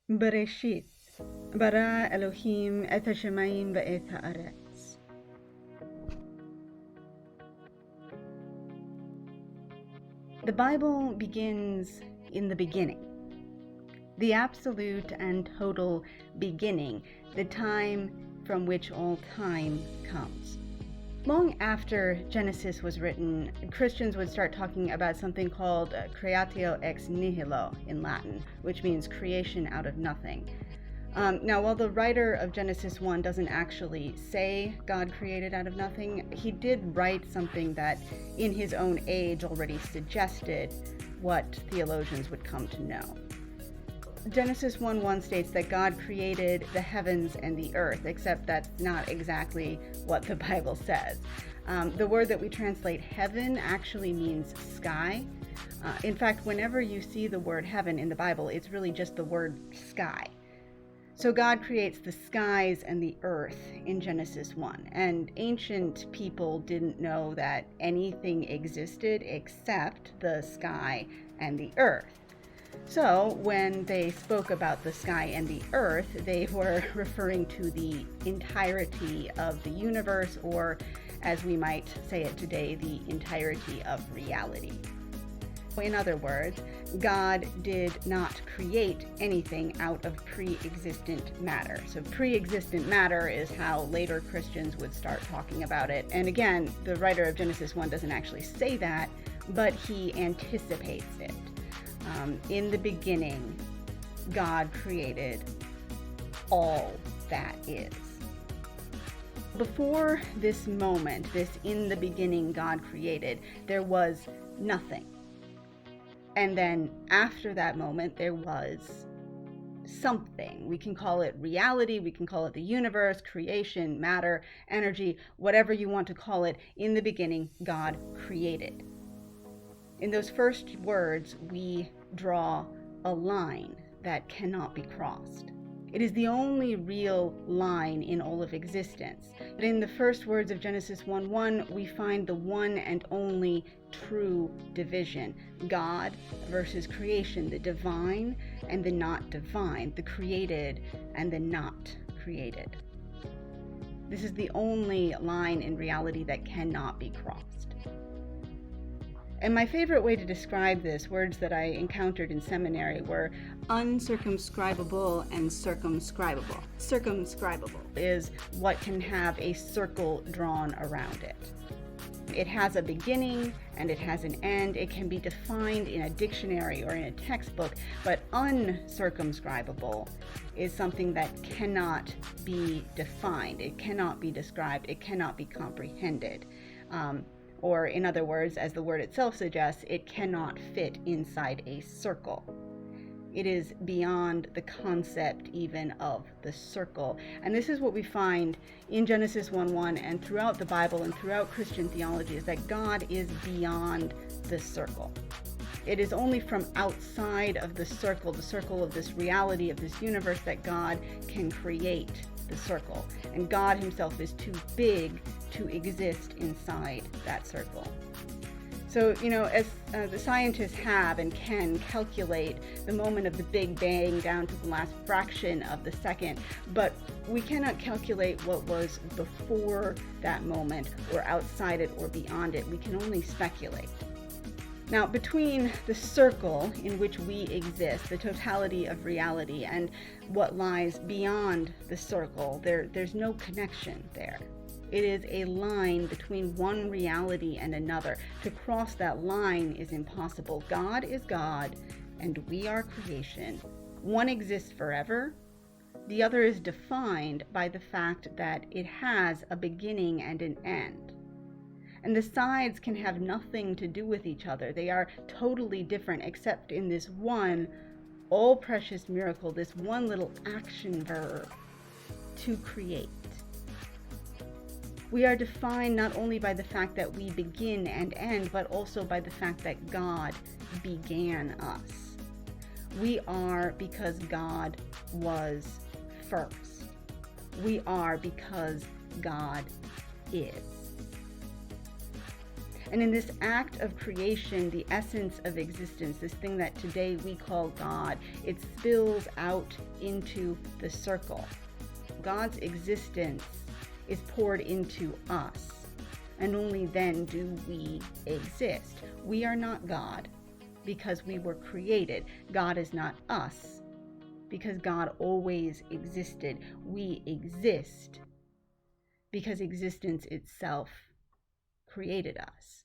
Bereshit, bara Elohim et hashemayim ve'et haaretz. The Bible begins in the beginning, the absolute and total beginning, the time from which all time comes. Long after Genesis was written, Christians would start talking about something called creatio ex nihilo in Latin, which means creation out of nothing. Now, while the writer of Genesis 1 doesn't actually say God created out of nothing, he did write something that in his own age already suggested what theologians would come to know. Genesis 1:1 states that God created the heavens and the earth, except that's not exactly what the Bible says. The word that we translate heaven actually means sky. In fact, whenever you see the word heaven in the Bible, it's really just the word sky. So God creates the skies and the earth in Genesis 1, and ancient people didn't know that anything existed except the sky and the earth. So when they spoke about the sky and the earth, they were referring to the entirety of the universe, or as we might say it today, the entirety of reality. In other words, God did not create anything out of pre-existent matter. So pre-existent matter is how later Christians would start talking about it. And again, the writer of Genesis 1 doesn't actually say that, but he anticipates it. In the beginning, God created all that is. Before this moment, this in the beginning God created, there was nothing. And then after that moment, there was something. We can call it reality, we can call it the universe, creation, matter, energy, whatever you want to call it. In the beginning, God created. In those first words, we draw a line that cannot be crossed. It is the only real line in all of existence. But in the first words of Genesis 1:1, we find the one and only true division. God versus creation, the divine and the not divine, the created and the not created. This is the only line in reality that cannot be crossed. And my favorite way to describe this, words that I encountered in seminary, were uncircumscribable and circumscribable. Circumscribable is what can have a circle drawn around it. It has a beginning and it has an end. It can be defined in a dictionary or in a textbook, but uncircumscribable is something that cannot be defined. It cannot be described. It cannot be comprehended. Or in other words, as the word itself suggests, it cannot fit inside a circle. It is beyond the concept even of the circle. And this is what we find in Genesis 1:1 and throughout the Bible and throughout Christian theology, is that God is beyond the circle. It is only from outside of the circle of this reality, of this universe, that God can create the circle. And God himself is too big to exist inside that circle. So, as the scientists have and can calculate the moment of the Big Bang down to the last fraction of the second, but we cannot calculate what was before that moment or outside it or beyond it. We can only speculate. Now, between the circle in which we exist, the totality of reality, and what lies beyond the circle, there's no connection there. It is a line between one reality and another. To cross that line is impossible. God is God, and we are creation. One exists forever. The other is defined by the fact that it has a beginning and an end. And the sides can have nothing to do with each other. They are totally different, except in this one all-precious miracle, this one little action verb, to create. We are defined not only by the fact that we begin and end, but also by the fact that God began us. We are because God was first. We are because God is. And in this act of creation, the essence of existence, this thing that today we call God, it spills out into the circle. God's existence is poured into us, and only then do we exist. We are not God because we were created. God is not us because God always existed. We exist because existence itself created us.